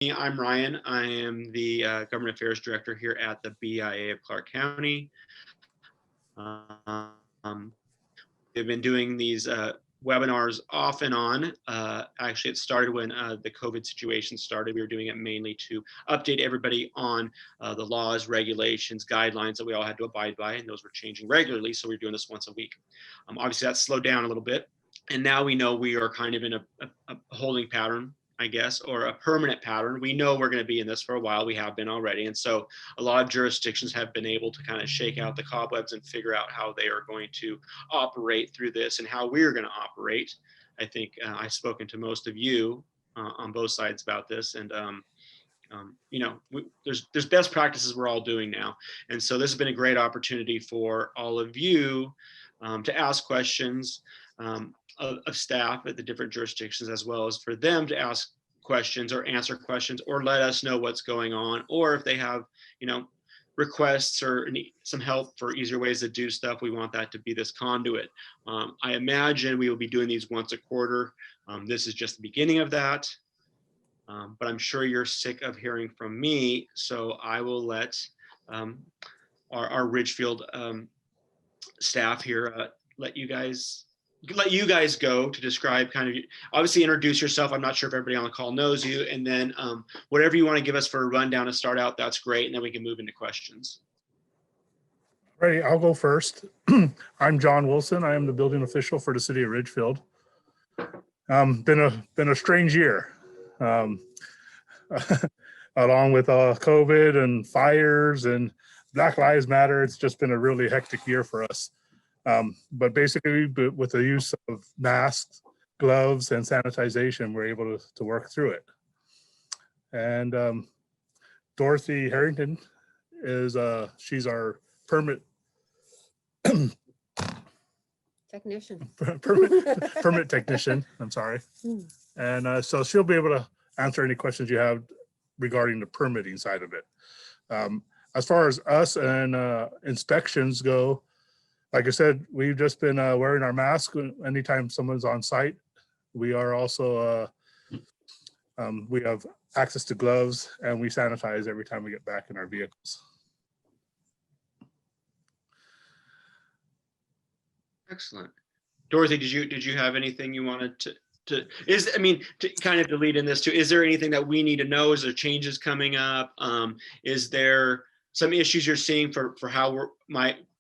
I'm Ryan. I am the Government Affairs Director here at the BIA of Clark County. We've been doing these webinars off and on. Actually, it started when the COVID situation started. We were doing it mainly to update everybody on the laws, regulations, guidelines that we all had to abide by, and those were changing regularly. So we were doing this once a week. Obviously, that slowed down a little bit. And now we know we are kind of in a holding pattern, I guess, or a permanent pattern. We know we're going to be in this for a while. We have been already. And so a lot of jurisdictions have been able to kind of shake out the cobwebs and figure out how they are going to operate through this and how we're going to operate. I think I've spoken to most of you on both sides about this. And you know, there's best practices we're all doing now. And so this has been a great opportunity for all of you to ask questions of staff at the different jurisdictions, as well as for them to ask questions or answer questions or let us know what's going on, or if they have, you know, requests or need some help for easier ways to do stuff. We want that to be this conduit. I imagine we will be doing these once a quarter. This is just the beginning of that, but I'm sure you're sick of hearing from me, so I will let our Ridgefield staff here let you guys go to describe, kind of, obviously introduce yourself. I'm not sure if everybody on the call knows you, and then whatever you want to give us for a rundown to start out, that's great, and then we can move into questions. Ready, I'll go first. I'm John Wilson. I am the building official for the City of Ridgefield. Been a strange year, along with COVID and fires and Black Lives Matter. It's just been a really hectic year for us. But basically, with the use of masks, gloves, and sanitization, we're able to work through it. And Dorothy Harrington is she's our permit technician. permit technician. I'm sorry. And so she'll be able to answer any questions you have regarding the permitting side of it. As far as us and inspections go, like I said, we've just been wearing our mask anytime someone's on site. We are also, we have access to gloves, and we sanitize every time we get back in our vehicles. Excellent. Dorothy, did you have anything you wanted to to kind of to lead in this too, is there anything that we need to know? Is there changes coming up? Is there some issues you're seeing for how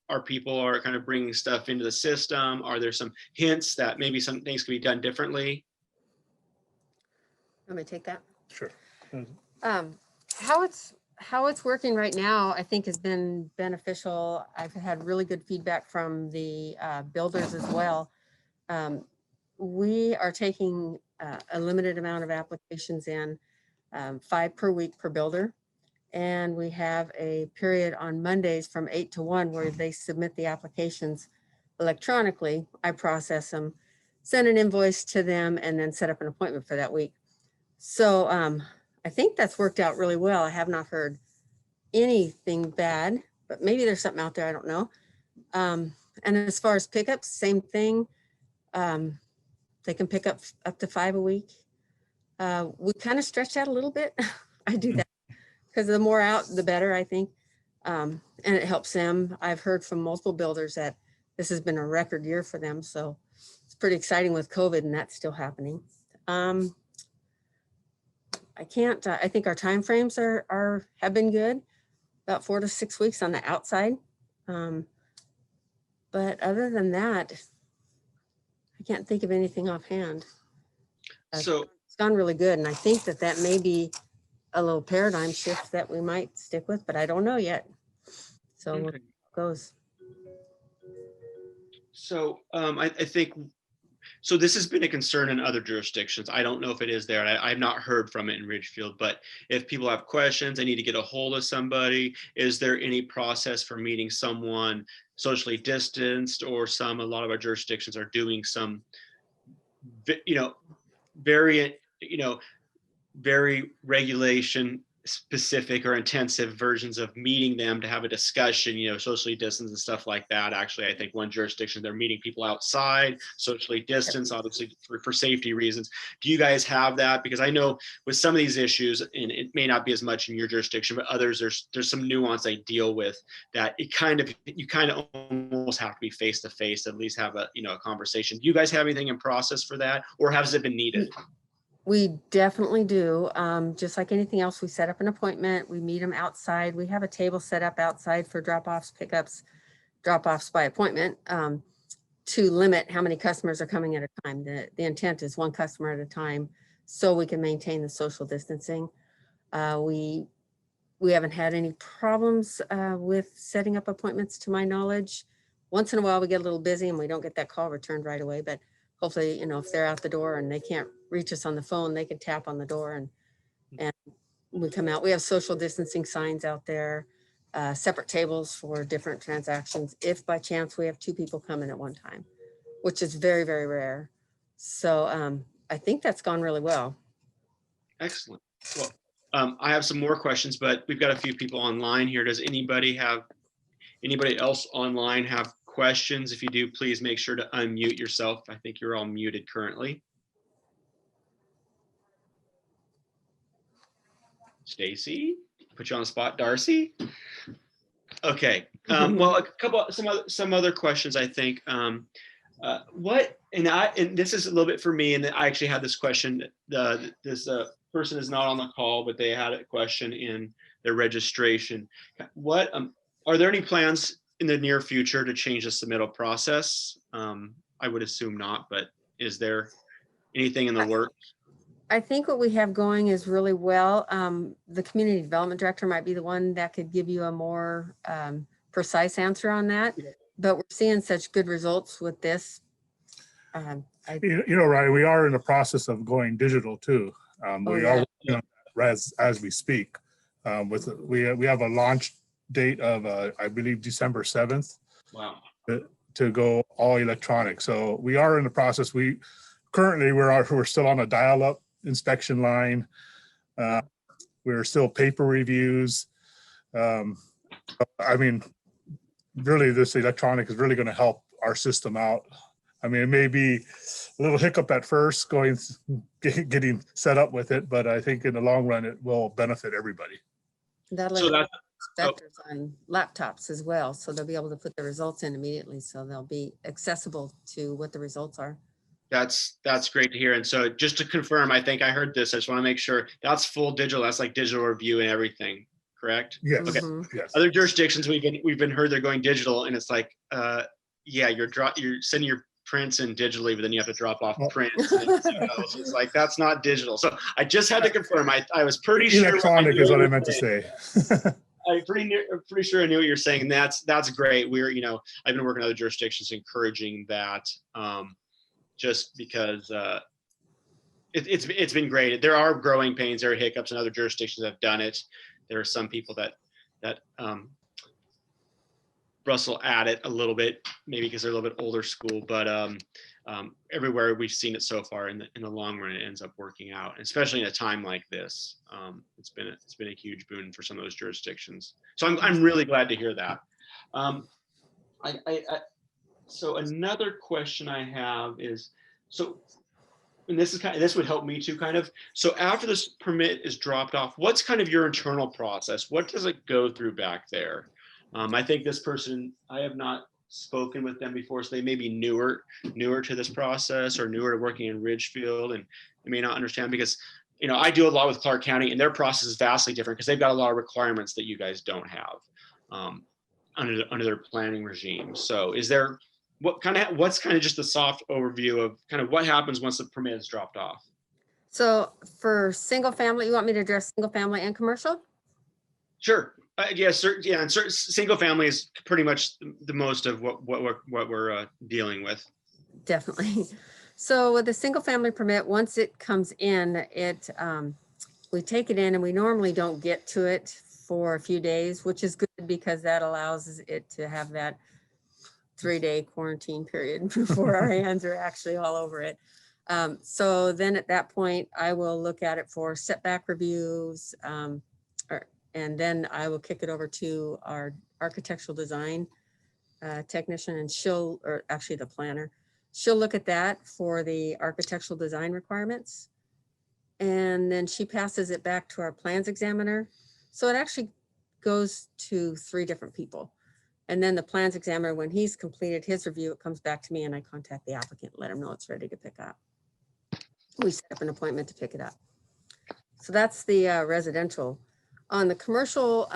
our people are kind of bringing stuff into the system? Are there some hints that maybe some things could be done differently? Let me take that. Sure. How it's working right now, I think, has been beneficial. I've had really good feedback from the builders as well. We are taking a limited amount of applications in, 5 per week per builder. And we have a period on Mondays from 8 to 1 where they submit the applications electronically. I process them, send an invoice to them, and then set up an appointment for that week. So I think that's worked out really well. I have not heard anything bad, but maybe there's something out there, I don't know. And as far as pickups, same thing. They can pick up to 5 a week. We kind of stretch out a little bit. I do that because the more out, the better, I think. And it helps them. I've heard from multiple builders that this has been a record year for them. So it's pretty exciting with COVID and that's still happening. I think our timeframes have been good, about 4 to 6 weeks on the outside. But other than that, I can't think of anything offhand. So it's gone really good. And I think that may be a little paradigm shift that we might stick with, but I don't know yet. So okay. We'll see how it goes. So I think, so this has been a concern in other jurisdictions. I don't know if it is there. I've not heard from it in Ridgefield, but if people have questions, they need to get a hold of somebody. Is there any process for meeting someone socially distanced, or a lot of our jurisdictions are doing some, very regulation specific or intensive versions of meeting them to have a discussion, socially distance and stuff like that. Actually, I think one jurisdiction, they're meeting people outside, socially distance, obviously for safety reasons. Do you guys have that? Because I know with some of these issues, and it may not be as much in your jurisdiction, but others, there's some nuance I deal with that you kind of almost have to be face to face, at least have a conversation. Do you guys have anything in process for that, or has it been needed? We definitely do. Just like anything else, we set up an appointment, we meet them outside. We have a table set up outside for drop-offs, pickups, drop-offs by appointment, to limit how many customers are coming at a time. The intent is one customer at a time so we can maintain the social distancing. We haven't had any problems with setting up appointments to my knowledge. Once in a while we get a little busy and we don't get that call returned right away, but hopefully, if they're out the door and they can't reach us on the phone, they can tap on the door and we come out. We have social distancing signs out there, separate tables for different transactions. If by chance we have two people coming at one time, which is very, very rare. So I think that's gone really well. Excellent. Well, I have some more questions, but we've got a few people online here. Does anybody else online have questions? If you do, please make sure to unmute yourself. I think you're all muted currently. Stacy, put you on the spot. Darcy. Okay. Well, some other questions. I think. And this is a little bit for me. And I actually had this question. This person is not on the call, but they had a question in their registration. What are there any plans in the near future to change the submittal process? I would assume not, but is there anything in the works? I think what we have going is really well. The community development director might be the one that could give you a more precise answer on that, but we're seeing such good results with this. Ryan, we are in the process of going digital too. We are working on that as we speak. We have a launch date of I believe December 7th. Wow. To go all electronic. So we are in the process. We're still on a dial-up inspection line. We're still paper reviews. Really, this electronic is really going to help our system out. It may be a little hiccup at first getting set up with it, but I think in the long run, it will benefit everybody. Inspectors on laptops as well, so they'll be able to put the results in immediately, so they'll be accessible to what the results are. That's great to hear. And so just to confirm, I think I heard this. I just want to make sure that's full digital. That's like digital review and everything, correct? Yes. Okay. Yes. Other jurisdictions we've been heard they're going digital, and it's like, you're sending your prints in digitally, but then you have to drop off prints. It's like, that's not digital. So I just had to confirm. I was pretty sure. Electronic is what I meant to say. I'm pretty sure I knew what you're saying. And that's great. I've been working in other jurisdictions encouraging that, just because it's been great. There are growing pains, there are hiccups, and other jurisdictions have done it. There are some people that rustle at it a little bit, maybe because they're a little bit older school, but everywhere we've seen it so far, in the long run, it ends up working out, especially in a time like this. It's been a huge boon for some of those jurisdictions. So I'm really glad to hear that. So another question I have is, and this would help me too, kind of. So after this permit is dropped off, what's kind of your internal process? What does it go through back there? I think this person, I have not spoken with them before, so they may be newer to this process or newer to working in Ridgefield, and they may not understand, because I do a lot with Clark County, and their process is vastly different because they've got a lot of requirements that you guys don't have under their planning regime. So what's kind of just the soft overview of kind of what happens once the permit is dropped off? So for single family, you want me to address single family and commercial? Sure. Yes, yeah, and single family is pretty much the most of what we're dealing with. Definitely. So with the single family permit, once it comes in, we take it in, and we normally don't get to it for a few days, which is good because that allows it to have that 3-day quarantine period before our hands are actually all over it. So then at that point, I will look at it for setback reviews, And then I will kick it over to our architectural design technician, and she'll, or actually the planner, she'll look at that for the architectural design requirements. And then she passes it back to our plans examiner. So it actually goes to 3 different people. And then the plans examiner, when he's completed his review, it comes back to me and I contact the applicant, let him know it's ready to pick up. We set up an appointment to pick it up. So that's the residential. On the commercial,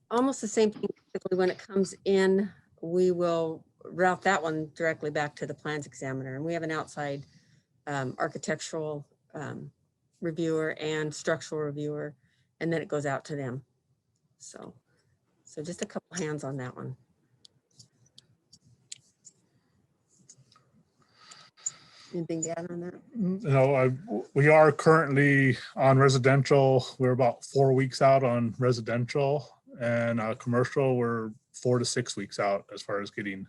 almost the same thing. When it comes in, we will route that one directly back to the plans examiner. And we have an outside architectural reviewer and structural reviewer, and then it goes out to them. So just a couple hands on that one. Anything to add on that? No, we are currently on residential. We're about 4 weeks out on residential, and commercial, we're 4 to 6 weeks out as far as getting.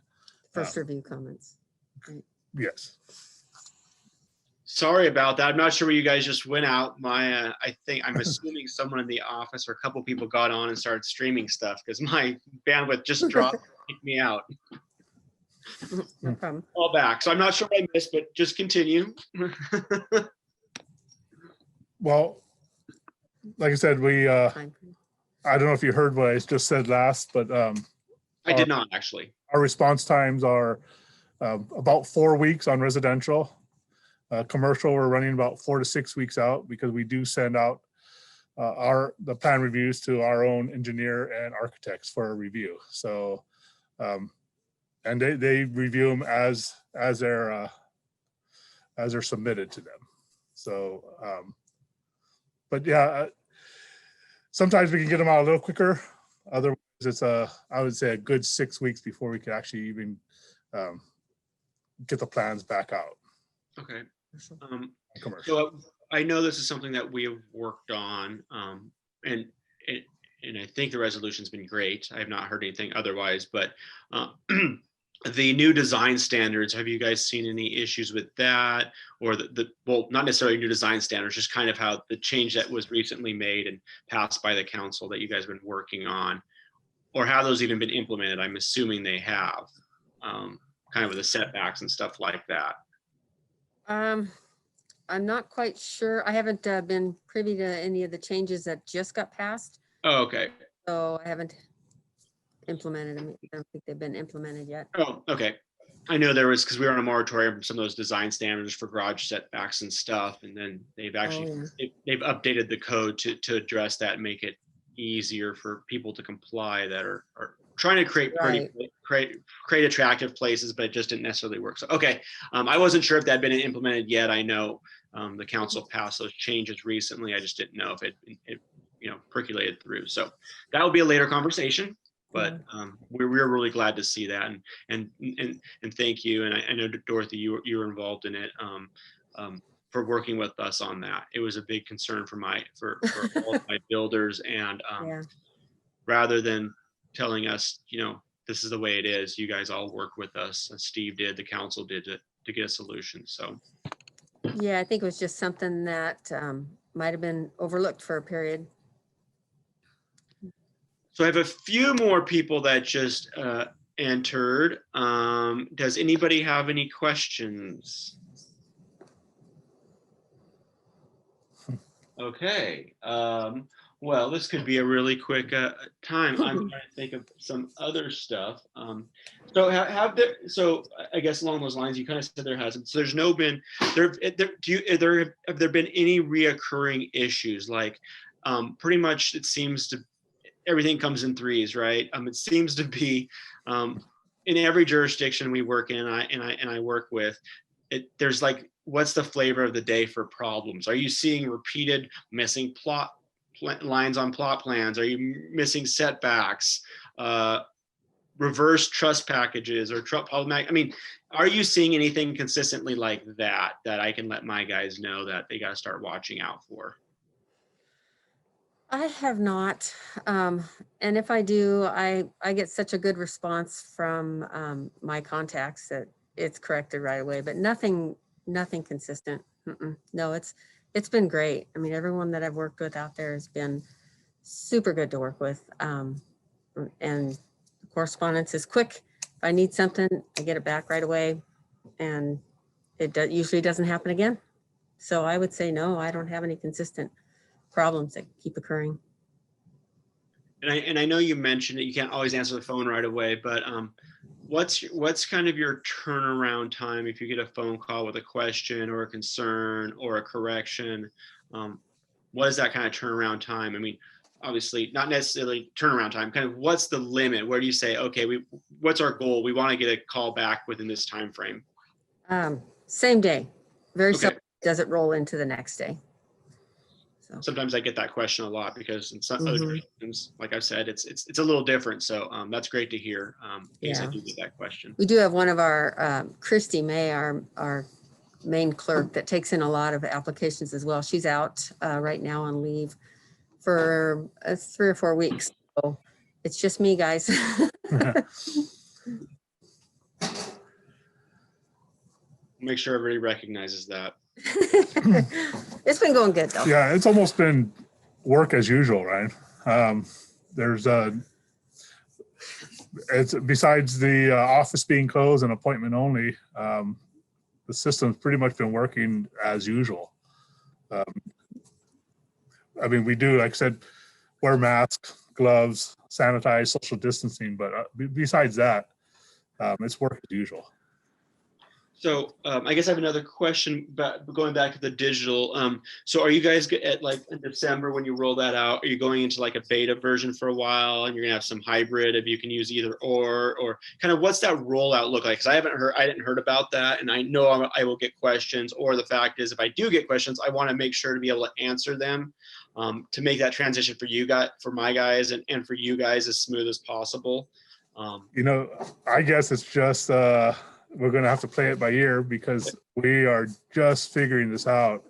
First review comments. Right. Yes. Sorry about that. I'm not sure where you guys just went out. I'm assuming someone in the office or a couple people got on and started streaming stuff because my bandwidth just dropped and kicked me out. No problem. All back. So I'm not sure what I missed, but just continue. Well, like I said, I don't know if you heard what I just said last, but I did not actually. our response times are about 4 weeks on residential. Commercial, we're running about 4 to 6 weeks out because we do send out the plan reviews to our own engineer and architects for a review. So, and they review them as they're submitted to them. So, but yeah, sometimes we can get them out a little quicker. Otherwise, it's I would say a good 6 weeks before we could actually even get the plans back out. Okay. Commercial. So I know this is something that we have worked on, and I think the resolution's been great. I have not heard anything otherwise, but the new design standards, have you guys seen any issues with that? Or well, not necessarily new design standards, just kind of how the change that was recently made and passed by the council that you guys have been working on, or have those even been implemented? I'm assuming they have, kind of with the setbacks and stuff like that. I'm not quite sure. I haven't been privy to any of the changes that just got passed, Oh, okay. so I haven't implemented them. I don't think they've been implemented yet. Oh, okay. I know there was, because we were on a moratorium from some of those design standards for garage setbacks and stuff, and then they've actually they've updated the code to address that and make it easier for people to comply that are trying to create create attractive places, but it just didn't necessarily work. So okay, I wasn't sure if that had been implemented yet. I know the council passed those changes recently. I just didn't know if it percolated through. So that will be a later conversation. But we're really glad to see that, and thank you. And I know Dorothy, you were involved in it for working with us on that. It was a big concern for all of my builders, and rather than telling us, this is the way it is, you guys all work with us. Steve did, the council did to get a solution. So yeah, I think it was just something that might have been overlooked for a period. So I have a few more people that just entered. Does anybody have any questions? Okay. Well, this could be a really quick time. I'm trying to think of some other stuff. So I guess along those lines, you kind of said there hasn't. So there's no been have there been any reoccurring issues? Like pretty much it seems to, everything comes in threes, right? It seems to be in every jurisdiction we work in, and I work with, there's like, what's the flavor of the day for problems? Are you seeing repeated missing lines on plot plans? Are you missing setbacks, reverse truss packages, or problematic? I mean, are you seeing anything consistently like that I can let my guys know that they got to start watching out for? I have not. And if I do, I get such a good response from my contacts that it's corrected right away, but nothing consistent. No, it's It's been great. I mean, everyone that I've worked with out there has been super good to work with. And the correspondence is quick. If I need something, I get it back right away. And it usually doesn't happen again. So I would say, no, I don't have any consistent problems that keep occurring. And I know you mentioned that you can't always answer the phone right away, but what's kind of your turnaround time if you get a phone call with a question or a concern or a correction? What is that kind of turnaround time? I mean, obviously not necessarily turnaround time, kind of what's the limit? Where do you say, okay, what's our goal? We want to get a call back within this time frame. Same day. Very Okay. seldom does it roll into the next day. So Sometimes I get that question a lot because in some other jurisdictions, like I've said, it's a little different. So that's great to hear. In case I do get that question. We do have one of our, Christy May, our main clerk that takes in a lot of applications as well. She's out right now on leave for 3 or 4 weeks. So it's just me, guys. Make sure everybody recognizes that. It's been going good though. Yeah, it's almost been work as usual, right? It's besides the office being closed and appointment only, the system's pretty much been working as usual. I mean, we do, like I said, wear masks, gloves, sanitize, social distancing, but besides that, it's work as usual. So I guess I have another question, but going back to the digital. So are you guys at like in December when you roll that out, are you going into like a beta version for a while and you're gonna have some hybrid if you can use either or kind of what's that rollout look like? Because I didn't heard about that, and I know I will get questions, or the fact is if I do get questions, I want to make sure to be able to answer them to make that transition for you guys, for my guys, and for you guys as smooth as possible. You know, I guess it's just we're going to have to play it by ear because we are just figuring this out.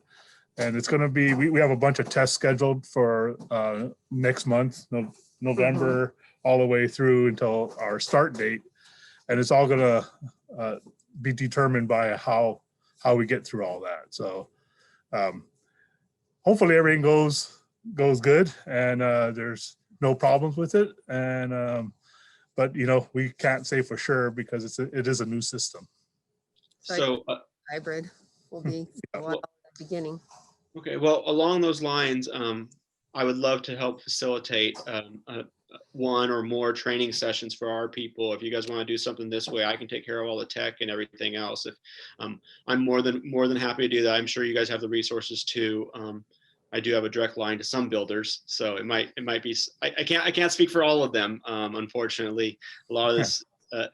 And it's going to be, we have a bunch of tests scheduled for next month, November, all the way through until our start date. And it's all going to be determined by how we get through all that. So hopefully everything goes good and there's no problems with it. And but you know, we can't say for sure because it is a new system. So hybrid will be a while at the beginning. Okay, well, along those lines, I would love to help facilitate one or more training sessions for our people. If you guys want to do something this way, I can take care of all the tech and everything else. If I'm more than happy to do that. I'm sure you guys have the resources too. I do have a direct line to some builders, so it might be. I can't speak for all of them. Unfortunately, a lot of this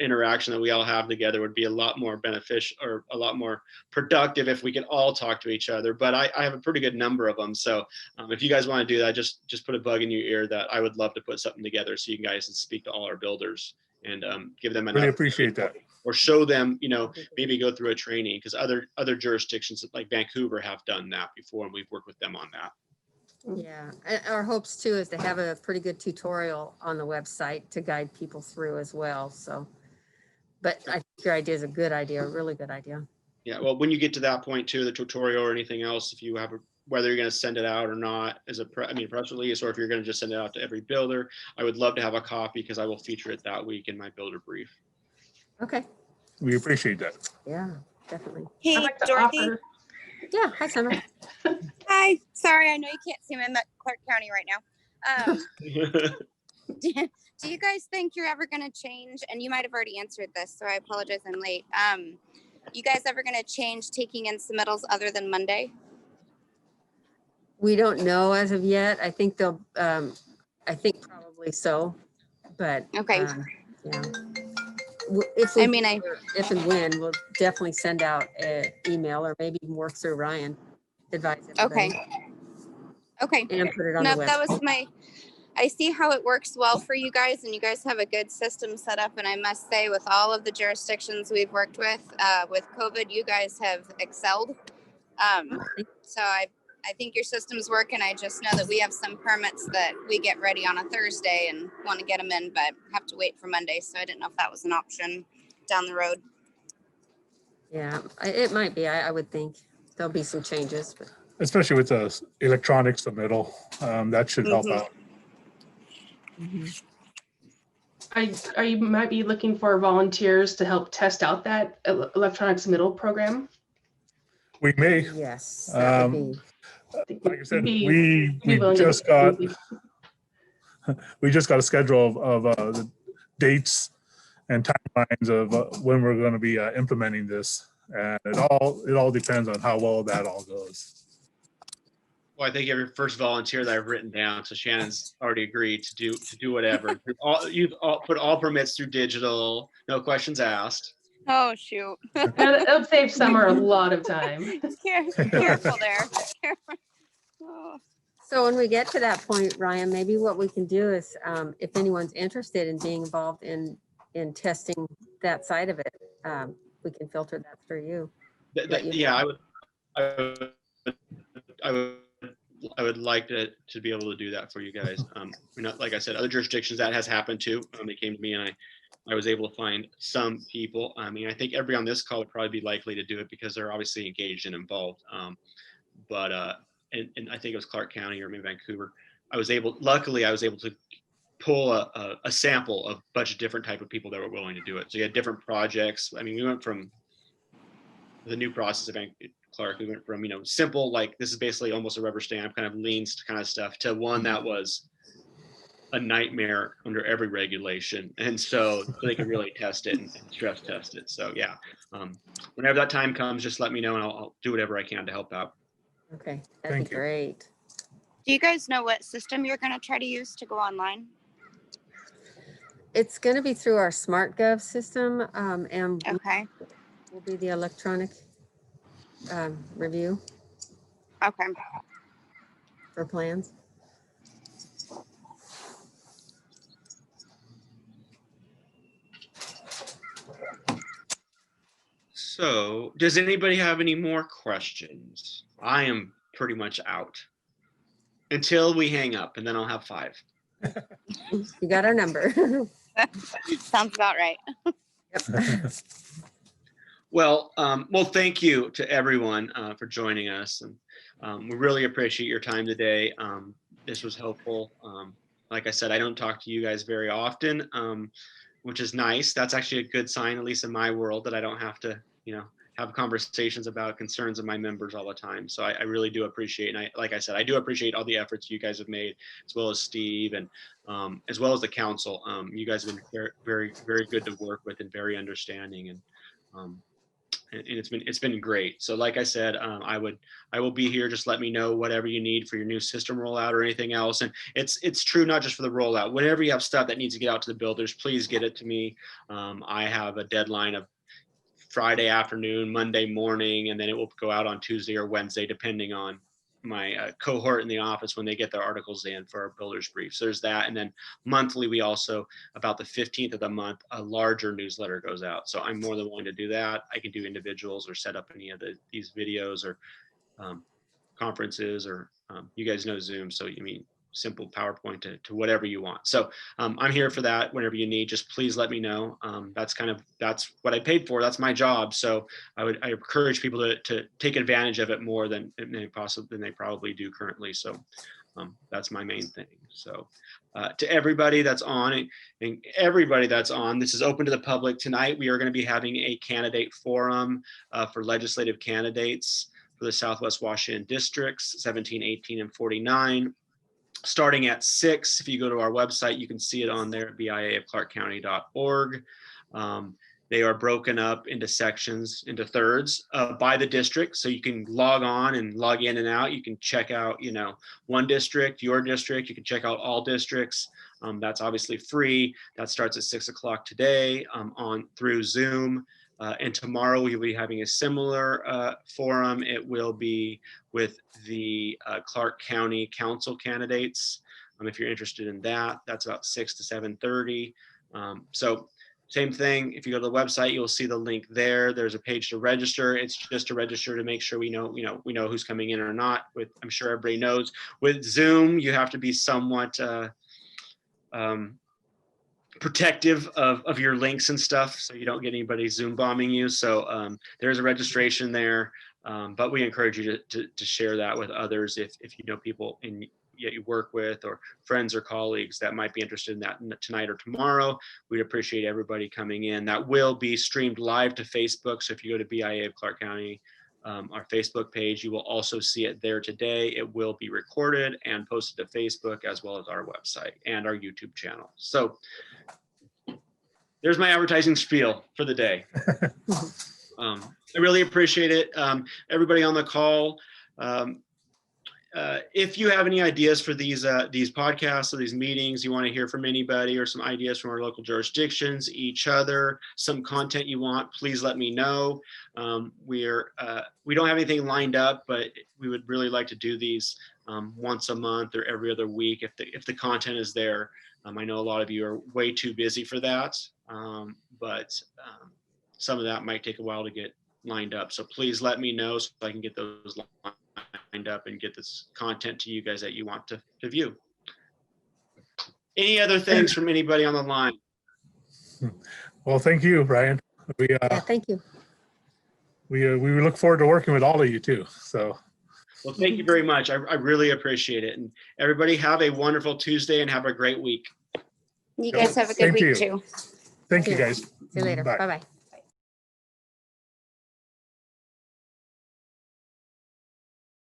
interaction that we all have together would be a lot more beneficial or a lot more productive if we could all talk to each other. But I have a pretty good number of them, so if you guys want to do that, just put a bug in your ear that I would love to put something together so you guys can speak to all our builders and give them Really appreciate that. Or show them, you know, maybe go through a training because other jurisdictions like Vancouver have done that before, and we've worked with them on that. Yeah, and our hopes too is to have a pretty good tutorial on the website to guide people through as well. So, but I think your idea is a good idea, a really good idea. Yeah, well, when you get to that point too, the tutorial or anything else, if you have whether you're going to send it out or not as a press release, or if you're going to just send it out to every builder, I would love to have a copy because I will feature it that week in my builder brief. Okay. We appreciate that. Yeah, definitely. Hey, I'd like to Dorothy. offer- Yeah. Hi, Summer. Hi. Sorry, I know you can't see me. I'm at Clark County right now. Do you guys think you're ever going to change? And you might have already answered this, so I apologize I'm late. You guys ever going to change taking in submittals other than Monday? We don't know as of yet. I think they'll, I think probably so, but. Okay. Yeah. If we, I mean, if and when, we'll definitely send out an email or maybe even work through Ryan. Advise everybody. Okay. And put it on No, the website. that was I see how it works well for you guys, and you guys have a good system set up. And I must say, with all of the jurisdictions we've worked with COVID, you guys have excelled. So I think your system's working. I just know that we have some permits that we get ready on a Thursday and want to get them in, but have to wait for Monday. So I didn't know if that was an option down the road. Yeah, it might be. I would think there'll be some changes. But. especially with the electronics submittal, that should help Mhm. out. Are you might be looking for volunteers to help test out that electronics middle program? We may, Yes, that would um, be, like I said, Be we willing to just got a schedule of the dates and timelines of when we're going to be implementing this, and it all depends on how well that all goes. Well, I think every first volunteer that I've written down, so Shannon's already agreed to do whatever. You've put all permits through digital, no questions asked. Oh, shoot. that would save Summer a lot of time. Careful there. Careful. Oh. so when we get to that point, Ryan, maybe what we can do is, if anyone's interested in being involved in testing that side of it, we can filter that through you. Let you Yeah, know. I would like to be able to do that for you guys. Like I said, other jurisdictions that has happened to. They came to me and I was able to find some people. I mean, I think everybody on this call would probably be likely to do it because they're obviously engaged and involved. And I think it was Clark County or maybe Vancouver. Luckily I was able to pull a sample of a bunch of different type of people that were willing to do it. So you had different projects. I mean, we went from the new process of Clark, we went from, simple, like this is basically almost a rubber stamp kind of leans kind of stuff, to one that was a nightmare under every regulation. And so they could really test it and stress test it. So yeah, whenever that time comes, just let me know and I'll do whatever I can to help out. Okay, that'd Thank be you. great. Do you guys know what system you're going to try to use to go online? It's going to be through our SmartGov system, and Okay. will be the electronic review Okay. for plans. So does anybody have any more questions? I am pretty much out until we hang up, and then I'll have 5. You got our number. Sounds about right. Well, thank you to everyone for joining us, and we really appreciate your time today. This was helpful. Like I said, I don't talk to you guys very often, which is nice. That's actually a good sign, at least in my world, that I don't have to, have conversations about concerns of my members all the time. So I really do appreciate, and like I said, I do appreciate all the efforts you guys have made, as well as Steve and as well as the council. You guys have been very, very, very good to work with and very understanding, and it's been great. So like I said, I will be here. Just let me know whatever you need for your new system rollout or anything else. And it's true not just for the rollout. Whenever you have stuff that needs to get out to the builders, please get it to me. I have a deadline of Friday afternoon, Monday morning, and then it will go out on Tuesday or Wednesday, depending on my cohort in the office when they get their articles in for our builders brief. So there's that. And then monthly, we also, about the 15th of the month, a larger newsletter goes out. So I'm more than willing to do that. I can do individuals or set up any of these videos or conferences, or you guys know Zoom. So you mean simple PowerPoint to whatever you want. So I'm here for that whenever you need. Just please let me know. That's what I paid for. That's my job. So I encourage people to take advantage of it more than they probably do currently. So that's my main thing. So to everybody that's on, and everybody that's on, this is open to the public. Tonight we are going to be having a candidate forum for legislative candidates for the Southwest Washington districts 17, 18, and 49. Starting at 6. If you go to our website, you can see it on there at biaofclarkcounty.org. They are broken up into sections, into thirds by the district. So you can log on and log in and out. You can check out, one district, your district. You can check out all districts. That's obviously free. That starts at 6 o'clock today on through Zoom. And tomorrow we'll be having a similar forum. It will be with the Clark County Council candidates. If you're interested in that, that's about 6 to 7:30. So same thing. If you go to the website, you'll see the link there. There's a page to register. It's just to register to make sure we know who's coming in or not. I'm sure everybody knows with Zoom, you have to be somewhat protective of your links and stuff, so you don't get anybody Zoom bombing you. So there's a registration there. But we encourage you to share that with others if you know people you work with or friends or colleagues that might be interested in that tonight or tomorrow. We'd appreciate everybody coming in. That will be streamed live to Facebook. So if you go to BIA of Clark County, our Facebook page, you will also see it there today. It will be recorded and posted to Facebook as well as our website and our YouTube channel. So there's my advertising spiel for the day. I really appreciate it. Everybody on the call, if you have any ideas for these podcasts or these meetings, you want to hear from anybody or some ideas from our local jurisdictions, each other, some content you want, please let me know. We don't have anything lined up, but we would really like to do these once a month or every other week if the content is there. I know a lot of you are way too busy for that, but some of that might take a while to get lined up. So please let me know so I can get those lined up and get this content to you guys that you want to view. Any other things from anybody on the line? Well, thank you, Ryan. Yeah, thank you. We look forward to working with all of you too. So. Well, thank you very much. I really appreciate it. And everybody have a wonderful Tuesday and have a great week. You guys have a good week too. Thank you, guys. See you later. Bye. Bye-bye.